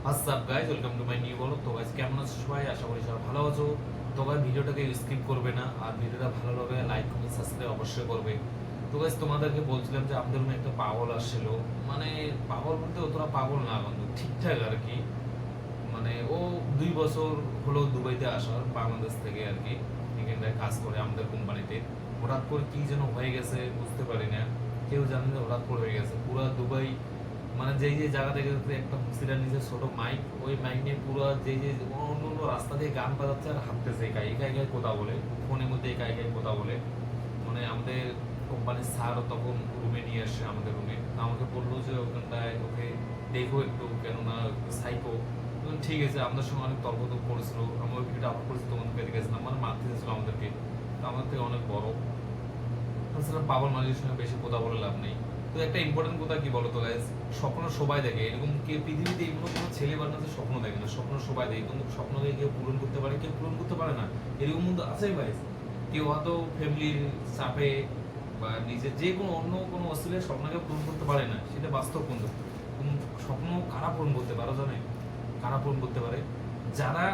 WhatsApp guys, welcome to my new blog. তো guys কেমন আছো সবাই? আশা করি সবাই ভালো আছো। তো গাইজ ভিডিওটাকে স্কিপ করবে না, আর ভিডিওটা ভালো লাগলে লাইক কমেন্ট সাবস্ক্রাইব অবশ্যই করবে। তো গাইজ তোমাদেরকে বলছিলাম যে আমাদের রুমে একটা পাগল আসছিল, মানে পাগল বলতে অতটা পাগল না বন্ধু, ঠিকঠাক আর কি। মানে ও 2 বছর হলো দুবাইতে আসার, বাংলাদেশ থেকে আর কি এখানটায় কাজ করে আমাদের কোম্পানিতে। হঠাৎ করে কি যেন হয়ে গেছে বুঝতে পারি না, কেউ জানে না হঠাৎ করে হয়ে গেছে। পুরো দুবাই মানে যেই যে জায়গা থেকে একটা হুসিরার নিচে ছোট মাইক, ওই মাইক নিয়ে পুরো যেই যে অন্য অন্য রাস্তা দিয়ে গান বাজাচ্ছে আর হাঁটতেছে, একা একা একাই কথা বলে, ফোনের মধ্যে একা একাই কথা বলে। মানে আমাদের কোম্পানির স্যার তখন রুমে নিয়ে আসে আমাদের রুমে, আমাকে বললো যে ওখানটায় ওকে দেখো একটু, কেননা সাইকো। ঠিক আছে, আমাদের সঙ্গে অনেক তর্ক করেছিল, আমি ওই ভিডিওটা আপলোড করেছি তোমাদেরকে দেখেছিলাম, মানে মারতে চেয়েছিল আমাদেরকে। তো আমাদের থেকে অনেক বড়, তাছাড়া পাগল মানুষের সঙ্গে বেশি কথা বলে লাভ নেই। তো একটা ইম্পর্টেন্ট কথা কি বলতো গাইজ, স্বপ্ন সবাই দেখে, এরকম কেউ পৃথিবীতে এগুলো কোনো ছেলে বানাতে স্বপ্ন দেখে না, স্বপ্ন সবাই দেখে, কিন্তু স্বপ্নকে কেউ পূরণ করতে পারে, কেউ পূরণ করতে পারে না, এরকম কিন্তু আছে গাইজ। কেউ হয়তো ফ্যামিলির চাপে বা নিজের যে কোনো অন্য কোনো অস্ট্রেলিয়ার স্বপ্নকে পূরণ করতে পারে না, সেটা বাস্তব। কিন্তু স্বপ্ন কারা পূরণ করতে পারো জানে? কারা পূরণ করতে পারে? যারা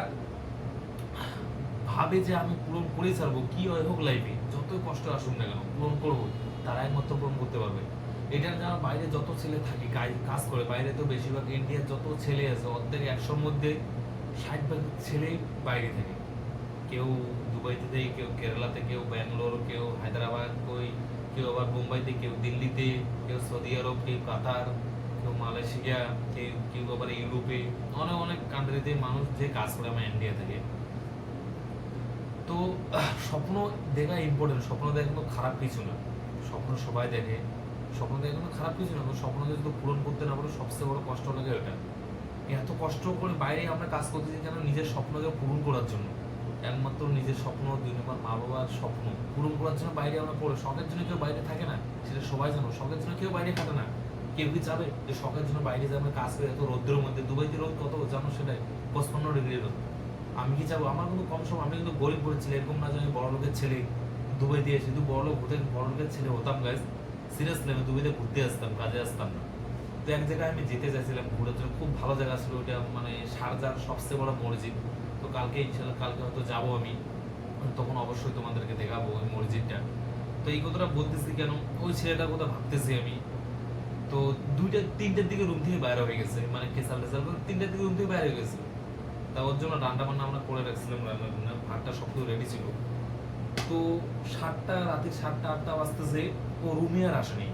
ভাবে যে আমি পূরণ করেই ছাড়বো, কি হয় হোক লাইফে, যতই কষ্ট আসুক না কেন পূরণ করবো, তারা একমাত্র পূরণ করতে পারবে। এটা যারা বাইরে যত ছেলে থাকে কাজ করে, বাইরে তো বেশিরভাগ ইন্ডিয়ার যত ছেলে আছে অর্ধেক 100-র মধ্যে 60 ভাগ ছেলেই বাইরে থাকে। কেউ দুবাইতে থাকে, কেউ কেরালাতে, কেউ ব্যাঙ্গালোর, কেউ হায়দ্রাবাদ, কেউ আবার মুম্বাইতে, কেউ দিল্লিতে, কেউ সৌদি আরব, কেউ কাতার, কেউ মালয়েশিয়া, কেউ কেউ আবার ইউরোপে, অনেক অনেক কান্ট্রিতে মানুষ যে কাজ করে আমার ইন্ডিয়া থেকে। তো স্বপ্ন দেখা ইম্পর্টেন্ট, স্বপ্ন দেখা কোনো খারাপ কিছু না, স্বপ্ন সবাই দেখে, স্বপ্ন দেখা কোনো খারাপ কিছু না। স্বপ্ন যদি পূরণ করতে না পারো, সবচেয়ে বড় কষ্ট লাগে ওটা। এত কষ্ট করে বাইরে আমরা কাজ করতেছি কেন? নিজের স্বপ্নকে পূরণ করার জন্য। একমাত্র নিজের স্বপ্ন, 2 নম্বর মা বাবার স্বপ্ন পূরণ করার জন্য বাইরে আমরা পড়ে। শখের জন্য কেউ বাইরে থাকে না, সেটা সবাই জানো। শখের জন্য কেউ বাইরে থাকে না। কেউ কি চাবে যে শখের জন্য বাইরে যাবে কাজ করে? এত রোদ্রের মধ্যে, দুবাইতে রোদ কত জানো? সেটাই 55 ডিগ্রি রোদ। আমি কি চাবো? আমার কিন্তু কম সময়, আমি কিন্তু গরিব পড়েছিল, এরকম না যে আমি বড় লোকের ছেলে দুবাই দিয়ে শুধু বড় লোক হতে, বড় লোকের ছেলে হতাম গাইজ। সিরিয়াসলি আমি দুবাইতে ঘুরতে আসতাম, কাজে আসতাম না। তো এক জায়গায় আমি যেতে চাইছিলাম ঘুরার জন্য, খুব ভালো জায়গা ছিল ওইটা, মানে শারজার সবচেয়ে বড় মসজিদ। তো কালকে ইনশাল্লাহ, কালকে হয়তো যাবো আমি, তখন অবশ্যই তোমাদেরকে দেখাবো ওই মসজিদটা। তো এই কথাটা বলতেছি কেন, ওই ছেলেটার কথা ভাবতেছি আমি। তো 2টা 3টার দিকে রুম থেকে বাইরে হয়ে গেছে, মানে কেসাল টেসাল করে 3টার দিকে রুম থেকে বাইরে হয়ে গেছে। তা ওর জন্য রান্না বান্না আমরা করে রাখছিলাম, রান্না বান্না ভাতটা সব কিছু রেডি ছিল। তো রাতের 7টা 8টা বাজতেছে, ও রুমে আর আসেনি।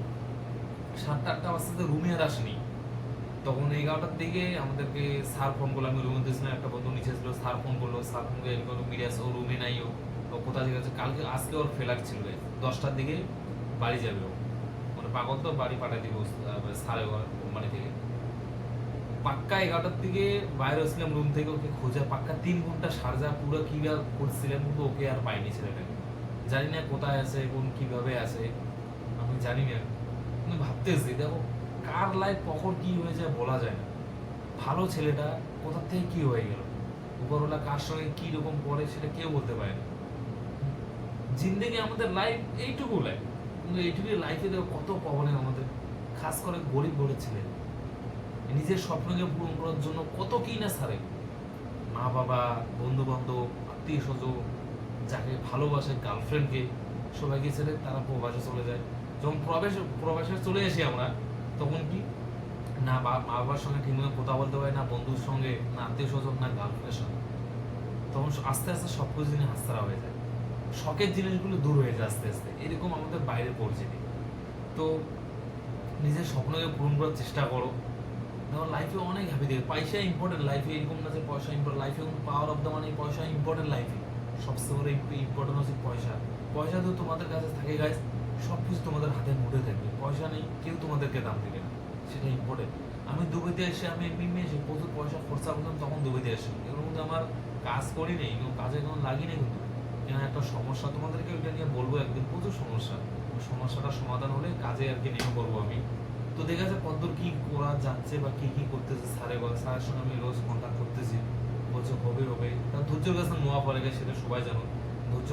7টা 8টা বাজতেছে, রুমে আর আসেনি। তখন 11টার দিকে আমাদেরকে স্যার ফোন করলো, আমি রুমে দিয়েছিলাম, একটা বন্ধু নিচে ছিল, স্যার ফোন করলো, স্যার ফোন করে এরকম মিডিয়াস, ও রুমে নাই, ও কোথায় গেছে। কালকে আজকে ওর ফ্লাইট ছিল, 10টার দিকে বাড়ি যাবে ও। মানে পাগল তো, বাড়ি পাঠিয়ে দিব স্যারে কোম্পানি থেকে। পাক্কা 11টার দিকে বাইরে হয়েছিলাম রুম থেকে, ওকে খোঁজা পাক্কা 3 ঘন্টা সারজা পুরো কি করছিলাম, কিন্তু ওকে আর পাইনি ছেলেটাকে। জানি না কোথায় আছে, কোন কিভাবে আছে আমি জানি না। কিন্তু ভাবতেছি, দেখো কার লাইফ কখন কি হয়ে যায় বলা যায় না। ভালো ছেলেটা কোথা থেকে কি হয়ে গেল, উপরওয়ালা কার সঙ্গে কি রকম করে সেটা কেউ বলতে পারে না। জিন্দেগি আমাদের লাইফ এইটুকু লাইফ, কিন্তু এইটুকু লাইফে দেখো কত প্রবলেম আমাদের, খাস করে গরিব ঘরের ছেলে নিজের স্বপ্নকে পূরণ করার জন্য কত কি না ছাড়ে। মা বাবা, বন্ধু বান্ধব, আত্মীয় স্বজন, যাকে ভালোবাসে, গার্লফ্রেন্ডকে, সবাইকে ছেড়ে তারা প্রবাসে চলে যায়। যখন প্রবাসে চলে আসি আমরা, তখন কি না মা বাবার সঙ্গে ঠিকমতো কথা বলতে পারে না, বন্ধুর সঙ্গে না, আত্মীয় স্বজন না, গার্লফ্রেন্ডের সঙ্গে। তখন আস্তে আস্তে সবকিছু জিনিস হাতছাড়া হয়ে যায়, শখের জিনিসগুলো দূর হয়ে যায় আস্তে আস্তে। এরকম আমাদের বাইরে পরিচিতি। তো নিজের স্বপ্নকে পূরণ করার চেষ্টা করো, দেখো লাইফে অনেক হ্যাপি দেবে। পয়সা ইম্পর্টেন্ট লাইফে, এরকম না যে পয়সা ইম্পর্টেন্ট লাইফে, কিন্তু পাওয়ার অফ দ্য মানি, পয়সা ইম্পর্টেন্ট লাইফে। সবচেয়ে বড় ইম্পর্টেন্ট হচ্ছে পয়সা। পয়সা তো তোমাদের কাছে থাকে গাইজ, সব কিছু তোমাদের হাতের মুঠে থাকবে। পয়সা নেই, কেউ তোমাদেরকে দাম দেবে না, সেটা ইম্পর্টেন্ট। আমি দুবাইতে এসে, আমি এমনি এসে প্রচুর পয়সা খরচা করতাম, তখন দুবাইতে আসি। এগুলোর মধ্যে আমার কাজ করি নেই, কোনো কাজে কোনো লাগি নেই, কিন্তু এখানে একটা সমস্যা, তোমাদেরকে ওইটা নিয়ে বলবো একদিন, প্রচুর সমস্যা। সমস্যাটা সমাধান হলে কাজে আর কি নেমে পড়বো আমি। তো দেখা যায় কতদূর কি করা যাচ্ছে বা কি কি করতেছে, স্যারের সঙ্গে আমি রোজ কন্ট্যাক্ট করতেছি, বলছে হবে হবে। তার ধৈর্যের কাছে নোয়া পড়ে গেছে, সেটা সবাই জানো। ধৈর্য,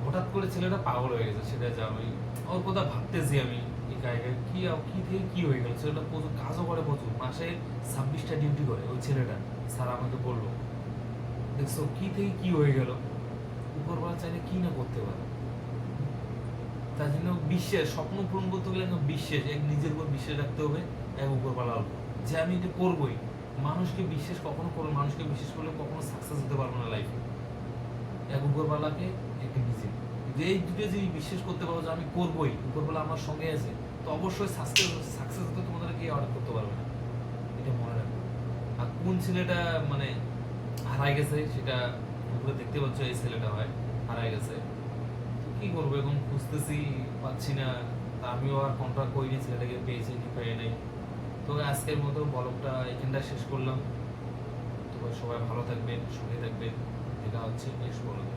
হঠাৎ করে ছেলেটা পাগল হয়ে গেছে, সেটা যা আমি ওর কথা ভাবতেছি আমি। কি থেকে কি হয়ে গেল, ছেলেটা প্রচুর কাজও করে, প্রচুর মাসে 26টা ডিউটি করে ওই ছেলেটা। স্যার আমাকে বললো, দেখছো কি থেকে কি হয়ে গেল। উপরওয়ালা চাইলে কি না করতে পারে। তার জন্য বিশ্বাস, স্বপ্ন পূরণ করতে গেলে বিশ্বাস, এক নিজের উপর বিশ্বাস রাখতে হবে, এক উপরওয়ালার উপর, যে আমি এটা করবোই। মানুষকে বিশ্বাস কখনো করো, মানুষকে বিশ্বাস করলে কখনো সাকসেস হতে পারবো না লাইফে। এক উপরওয়ালাকে, এক নিজে, যে এই দুটো যদি বিশ্বাস করতে পারো যে আমি করবোই, উপরওয়ালা আমার সঙ্গে আছে, তো অবশ্যই সাকসেস হতে তোমাদের কেউ অর্ডার করতে পারবে না। এটা মনে রাখবে। আর কোন ছেলেটা মানে হারাই গেছে সেটা উপরে দেখতে পাচ্ছ, এই ছেলেটা হয় হারাই গেছে। তো কি করবো এখন, খুঁজতেছি, পাচ্ছি না। তা আমিও আর কন্ট্রাক্ট করিনি, ছেলেটাকে পেয়েছি কি পেয়ে নাই। তো আজকের মতো ব্লগটা এখানটা শেষ করলাম। তো সবাই ভালো থাকবেন, সুখে থাকবেন। দেখা হচ্ছে নেক্সট ব্লগে।